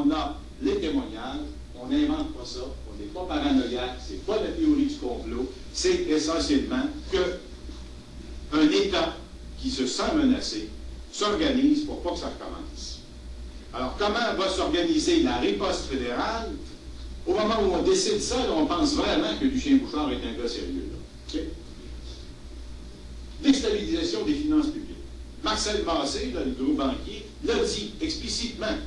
on a les témoignages, on n'invente pas ça, on n'est pas paranoïaque, c'est pas la théorie du complot, c'est essentiellement qu'un État qui se sent menacé s'organise pour pas que ça recommence. Alors, comment va s'organiser la riposte fédérale? Au moment où on décide ça, là, on pense vraiment que Lucien Bouchard est un gars sérieux. Là. Okay? Déstabilisation des finances publiques. Marcel Massé, là, le gros banquier, l'a dit explicitement,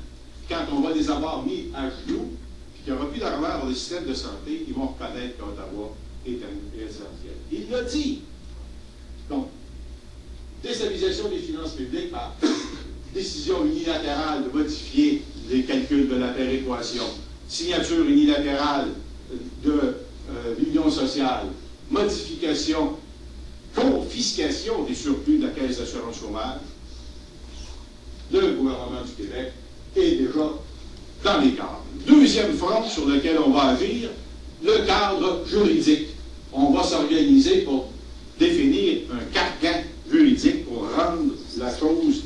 quand on va les avoir mis à genoux, puis qu'il n'y aura plus d'argent pour le système de santé, ils vont reconnaître qu'Ottawa est essentiel. Il l'a dit. Donc, déstabilisation des finances publiques par décision unilatérale de modifier les calculs de la péréquation, signature unilatérale de l'union sociale, modification, confiscation des surplus de la Caisse d'assurance chômage, le gouvernement du Québec est déjà dans les cadres. Deuxième front sur lequel on va agir, le cadre juridique. On va s'organiser pour définir un carcan juridique pour rendre la chose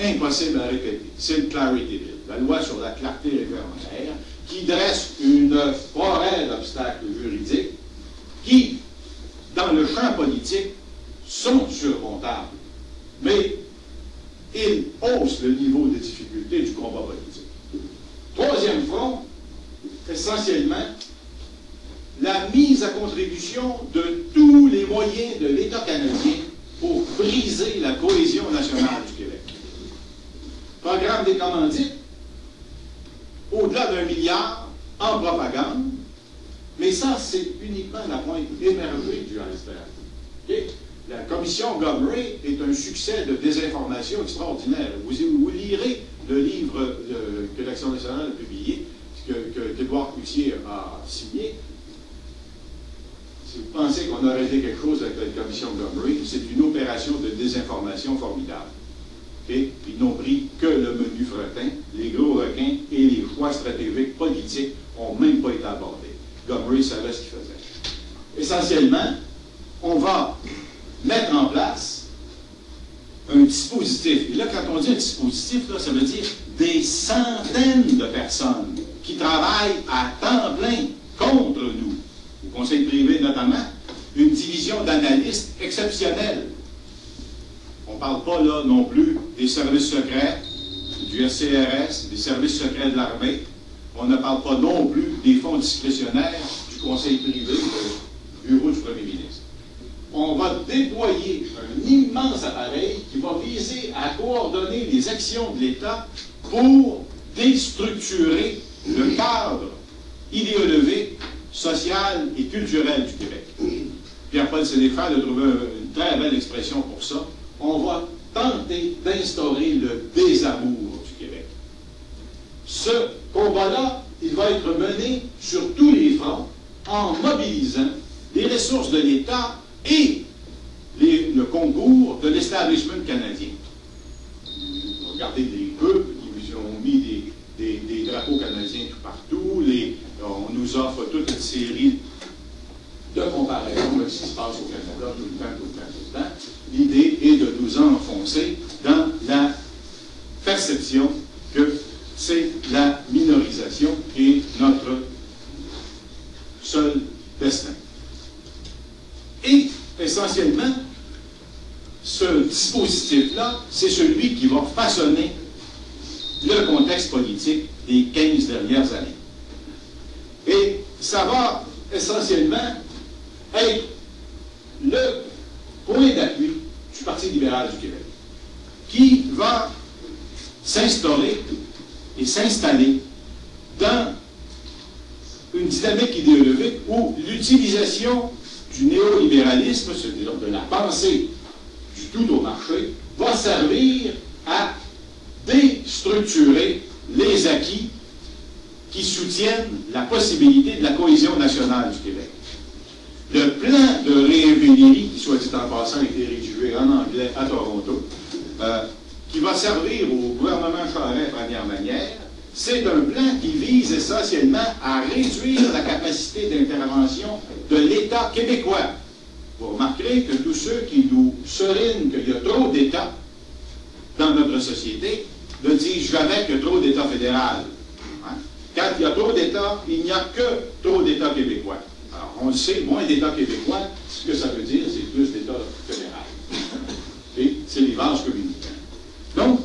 impossible à répéter. C'est le Clarity Bill, la loi sur la clarté réglementaire, qui dresse une forêt d'obstacles juridiques qui, dans le champ politique, sont surmontables. Mais ils haussent le niveau de difficulté du combat politique. Troisième front, essentiellement, la mise à contribution de tous les moyens de l'État canadien pour briser la cohésion nationale du Québec. Programme des commandites, au-delà d'1 milliard en propagande, mais ça, c'est uniquement la pointe émergée du iceberg. Okay? La commission Gomery est un succès de désinformation extraordinaire. Vous lirez le livre que l'Action nationale a publié, qu'Édouard Cloutier a signé. Si vous pensez qu'on aurait fait quelque chose avec la commission Gomery, c'est une opération de désinformation formidable. Okay? Ils n'ont pris que le menu fretin, les gros requins et les choix stratégiques politiques n'ont même pas été abordés. Gomery savait ce qu'il faisait. Essentiellement, on va mettre en place un dispositif. Et là, quand on dit un dispositif, là, ça veut dire des centaines de personnes qui travaillent à temps plein contre nous. Au conseil privé, notamment, une division d'analystes exceptionnelle. On ne parle pas là non plus des services secrets, du SCRS, des services secrets de l'armée. On ne parle pas non plus des fonds discrétionnaires du conseil privé du bureau du premier ministre. On va déployer un immense appareil qui va viser à coordonner les actions de l'État pour déstructurer le cadre idéologique, social et culturel du Québec. Pierre-Paul Sénéchal a trouvé une très belle expression pour ça. On va tenter d'instaurer le désamour du Québec. Ce combat-là, il va être mené sur tous les fronts en mobilisant les ressources de l'État et le concours de l'establishment canadien. Regardez les peuples, ils ont mis des drapeaux canadiens tout partout, on nous offre toute une série de comparaisons de ce qui se passe au Canada tout le temps. L'idée est de nous enfoncer dans la perception que c'est la minorisation qui est notre seul destin. Et, essentiellement, ce dispositif-là, c'est celui qui va façonner le contexte politique des 15 dernières années. Et ça va essentiellement être le point d'appui du Parti libéral du Québec, qui va s'instaurer et s'installer dans une dynamique idéologique où l'utilisation du néolibéralisme, c'est-à-dire de la pensée du tout au marché, va servir à déstructurer les acquis qui soutiennent la possibilité de la cohésion nationale du Québec. Le plan de réingénierie, qui soit dit en passant, a été rédigé en anglais à Toronto, qui va servir au gouvernement Charest première manière, c'est un plan qui vise essentiellement à réduire la capacité d'intervention de l'État québécois. Vous remarquerez que tous ceux qui nous serinent qu'il y a trop d'États dans notre société ne disent jamais qu'il y a trop d'État fédéral. Hein? Quand il y a trop d'États, il n'y a que trop d'États québécois. Alors, on le sait, moins d'États québécois, ce que ça veut dire, c'est plus d'États fédéral. Et c'est les vases communicants. Donc,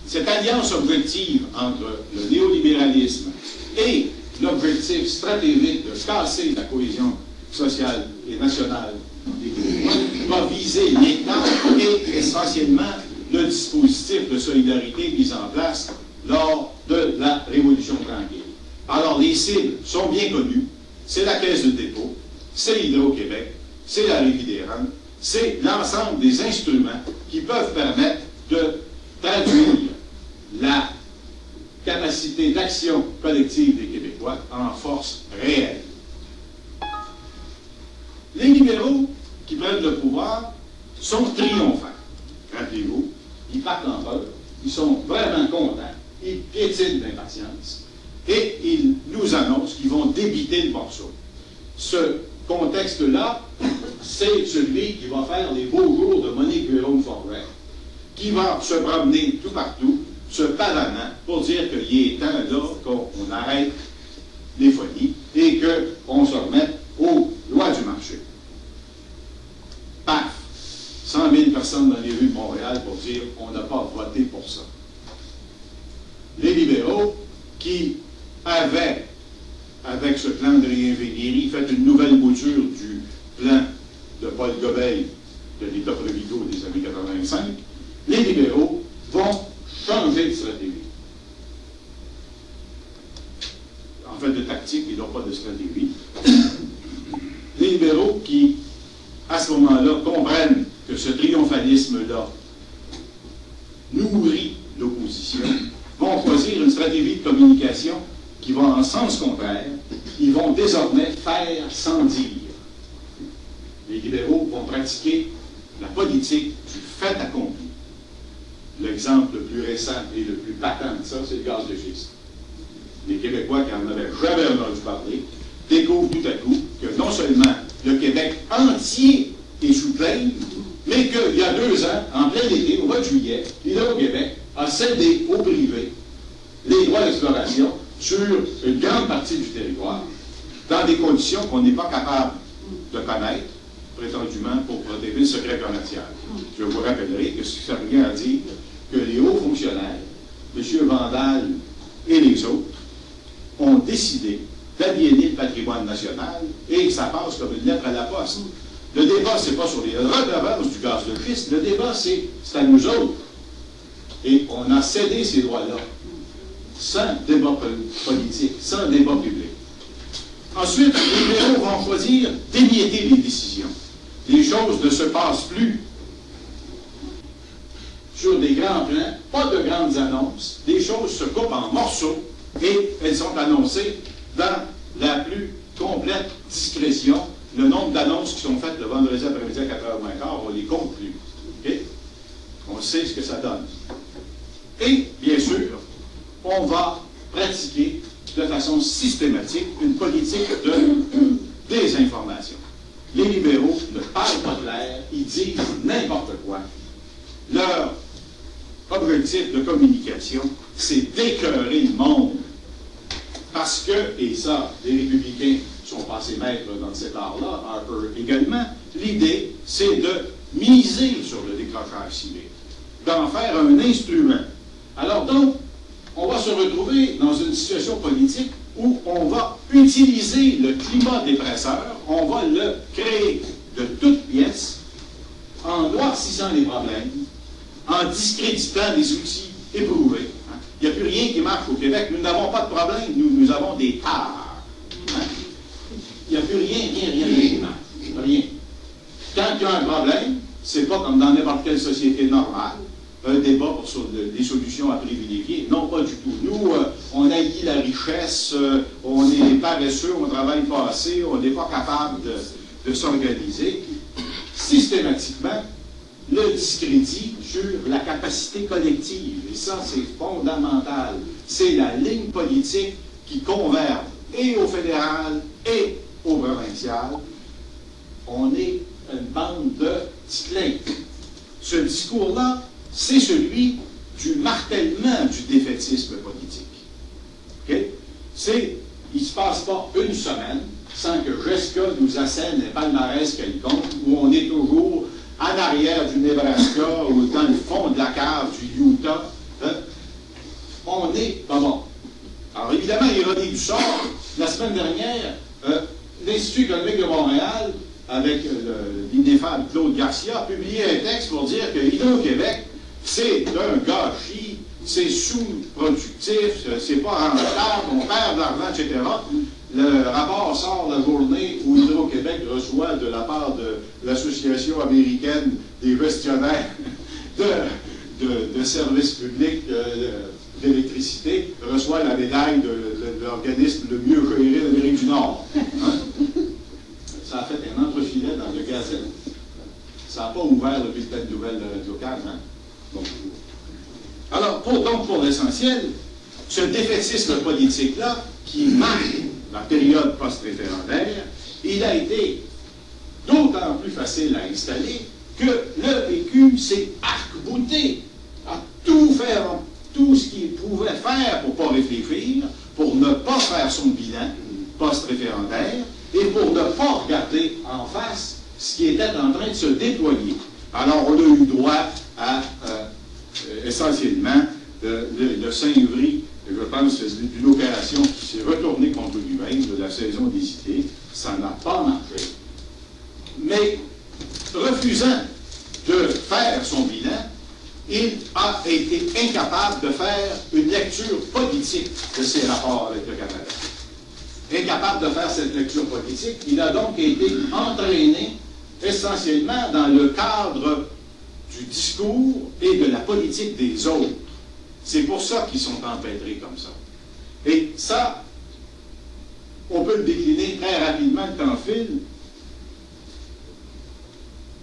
cette alliance objective entre le néolibéralisme et l'objectif stratégique de casser la cohésion sociale et nationale des Québécois va viser l'État et essentiellement le dispositif de solidarité mis en place lors de la Révolution tranquille. Alors, les cibles sont bien connues. C'est la Caisse de dépôt, c'est Hydro-Québec, c'est la Régie des Rentes, c'est l'ensemble des instruments qui peuvent permettre de traduire la capacité d'action collective des Québécois en force réelle. Les libéraux qui prennent le pouvoir sont triomphants. Rappelez-vous, ils partent en peur, ils sont vraiment contents, ils piétinent d'impatience et ils nous annoncent qu'ils vont débiter le morceau. Ce contexte-là, c'est celui qui va faire les beaux jours de Monique Jérôme-Forget, qui va se promener tout partout, se pavanant pour dire qu'il est temps là qu'on arrête les folies et qu'on se remette aux lois du marché. Paf! 100 000 personnes dans les rues de Montréal pour dire on n'a pas voté pour ça. Les libéraux qui avaient, avec ce plan de réingénierie, fait une nouvelle mouture du plan de Paul Gobeil de l'État provincial des années 85, les libéraux vont changer de stratégie. En fait, de tactique et non pas de stratégie. Les libéraux qui, à ce moment-là, comprennent que ce triomphalisme-là nourrit l'opposition, vont choisir une stratégie de communication qui va en sens contraire. Ils vont désormais faire sans dire. Les libéraux vont pratiquer la politique du fait accompli. L'exemple le plus récent et le plus patent de ça, c'est le gaz de schiste. Les Québécois qui n'en avaient jamais entendu parler découvrent tout à coup que non seulement le Québec entier est sous plainte, mais qu'il y a 2 ans, en plein été, au mois de juillet, Hydro-Québec a cédé au privé les droits d'exploration sur une grande partie du territoire, dans des conditions qu'on n'est pas capable de connaître, prétendument pour protéger le secret commercial. Je vous rappellerai que ça revient à dire que les hauts fonctionnaires, M. Vandal et les autres, ont décidé d'aliéner le patrimoine national et ça passe comme une lettre à la poste. Le débat, c'est pas sur les redevances du gaz de schiste, le débat, c'est à nous autres. Et on a cédé ces droits-là, sans débat politique, sans débat public. Ensuite, les libéraux vont choisir d'émietter les décisions. Les choses ne se passent plus sur des grands plans, pas de grandes annonces. Les choses se coupent en morceaux et elles sont annoncées dans la plus complète discrétion. Le nombre d'annonces qui sont faites le vendredi après-midi à 4h15, on les compte plus. Okay? On sait ce que ça donne. Et, bien sûr, on va pratiquer de façon systématique une politique de désinformation. Les libéraux ne parlent pas clair, ils disent n'importe quoi. Leur objectif de communication, c'est d'écœurer le monde. Parce que, et ça, les républicains sont passés maîtres dans cet art-là, Harper également, l'idée, c'est de miser sur le décrochage civique, d'en faire un instrument. Alors donc, on va se retrouver dans une situation politique où on va utiliser le climat dépresseur, on va le créer de toutes pièces, en noircissant les problèmes, en discréditant des outils éprouvés. Hein. Il n'y a plus rien qui marche au Québec. Nous n'avons pas de problème, nous avons des tares. Hein. Il n'y a plus rien qui marche. Rien. Quand il y a un problème, c'est pas comme dans n'importe quelle société normale, un débat sur des solutions à privilégier. Non, pas du tout. Nous, on haït la richesse, on est paresseux, on travaille pas assez, on n'est pas capable de s'organiser. Systématiquement, le discrédit sur la capacité collective. Et ça, c'est fondamental. C'est la ligne politique qui converge et au fédéral et au provincial. On est une bande de ticlins. ce discours-là, c'est celui du martèlement du défaitisme politique. Okay? Il ne se passe pas une semaine sans que Jessica nous assène un palmarès quelconque où on est toujours en arrière du Nebraska ou dans le fond de la cave du Utah. Hein? On est pas bon. Alors évidemment, ironie du sort, la semaine dernière, l'Institut économique de Montréal, avec l'ineffable Claude Garcia, a publié un texte pour dire que Hydro-Québec, c'est un gâchis, c'est sous-productif, c'est pas rentable, on perd de l'argent, etc. Le rapport sort la journée où Hydro-Québec reçoit de la part de l'Association américaine des gestionnaires de services publics d'électricité, reçoit la médaille de l'organisme le mieux géré d'Amérique du Nord. Hein? Ça a fait un entrefilet dans le Gazette. Ça n'a pas ouvert le bulletin de nouvelles de Radio-Can. Hein? Bon. Alors, pour l'essentiel, ce défaitisme politique-là, qui marque la période post-référendaire, il a été d'autant plus facile à installer que le PQ s'est arc-bouté à tout faire, tout ce qu'il pouvait faire pour ne pas réfléchir, pour ne pas faire son bilan post-référendaire et pour ne pas regarder en face ce qui était en train de se déployer. Alors, on a eu droit à essentiellement le Saint-Ivry, je pense, d'une opération qui s'est retournée contre lui-même de la saison des idées. Ça n'a pas marché. Mais, refusant de faire son bilan, il a été incapable de faire une lecture politique de ses rapports avec le Canada. Incapable de faire cette lecture politique, il a donc été entraîné essentiellement dans le cadre du discours et de la politique des autres. C'est pour ça qu'ils sont empêtrés comme ça. Et ça, on peut le décliner très rapidement, le temps file.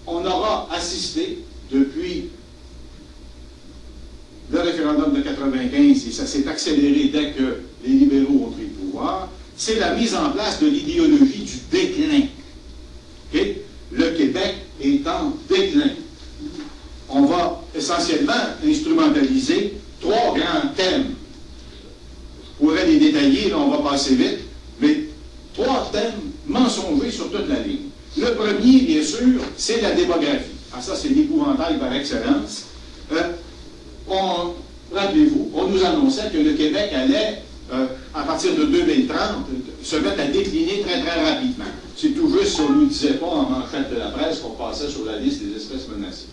On aura assisté depuis le référendum de 95, et ça s'est accéléré dès que les libéraux ont pris le pouvoir, c'est la mise en place de l'idéologie du déclin. Okay? Le Québec est en déclin. On va essentiellement instrumentaliser 3 grands thèmes. Je pourrais les détailler, là on va passer vite, mais 3 thèmes mensongers sur toute la ligne. Le premier, bien sûr, c'est la démographie. Ah, ça, c'est l'épouvantail par excellence. Rappelez-vous, on nous annonçait que le Québec allait, à partir de 2030, se mettre à décliner très, très rapidement. C'est tout juste si on ne nous disait pas en manchette de la presse qu'on passait sur la liste des espèces menacées.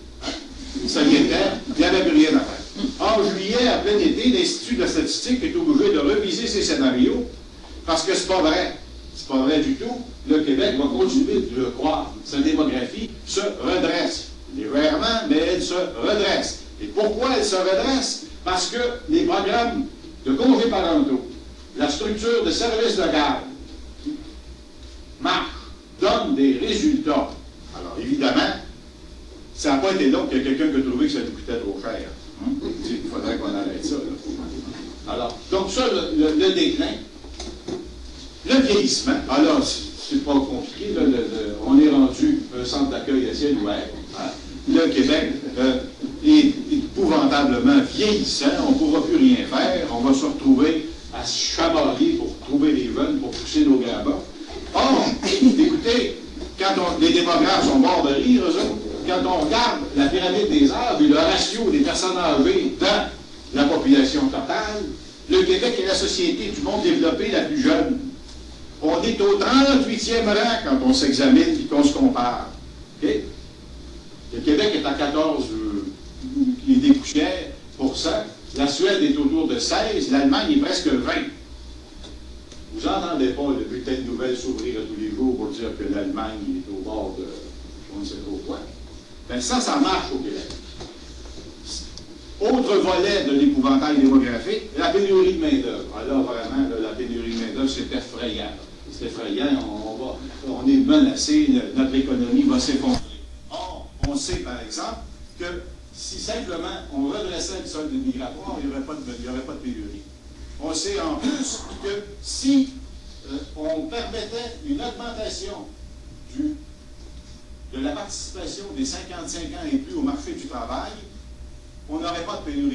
Ça y était, il n'y avait plus rien à faire. En juillet, à plein été, l'Institut de la statistique est obligé de reviser ses scénarios parce que c'est pas vrai. C'est pas vrai du tout. Le Québec va continuer de le croire. Sa démographie se redresse. Légèrement, mais elle se redresse. Et pourquoi elle se redresse? Parce que les programmes de congés parentaux, la structure de services de garde marchent, donnent des résultats. Alors, évidemment, ça n'a pas été long qu'il y a quelqu'un qui a trouvé que ça nous coûtait trop cher. Hein? Il faudrait qu'on arrête ça. Là. Alors, donc ça, le déclin. Le vieillissement. Alors, c'est pas compliqué. Là, on est rendu un centre d'accueil à ciel ouvert. Hein? Le Québec est épouvantablement vieillissant. On ne pourra plus rien faire. On va se retrouver à se chamarrer pour trouver les jeunes, pour pousser nos grands-bas. Or, écoutez, quand les démographes sont morts de rire, eux autres, quand on regarde la pyramide des âges et le ratio des personnes âgées dans la population totale, le Québec est la société du monde développé la plus jeune. On est au 38e rang quand on s'examine et qu'on se compare. Okay? Le Québec est à 14, il est des poussières %. La Suède est autour de 16, l'Allemagne est presque 20. Vous n'entendez pas le bulletin de nouvelles s'ouvrir à tous les jours pour dire que l'Allemagne est au bord de on ne sait trop quoi. Bien, ça marche au Québec. Autre volet de l'épouvantail démographique, la pénurie de main-d'œuvre. Alors, vraiment, là, la pénurie de main-d'œuvre, c'est effrayant. C'est effrayant, on est menacé, notre économie va s'effondrer. Or, on sait, par exemple, que si simplement on redressait le solde migratoire, il n'y aurait pas de pénurie. On sait en plus que si on permettait une augmentation du de la participation des 55 ans et plus au marché du travail, on n'aurait pas de pénurie.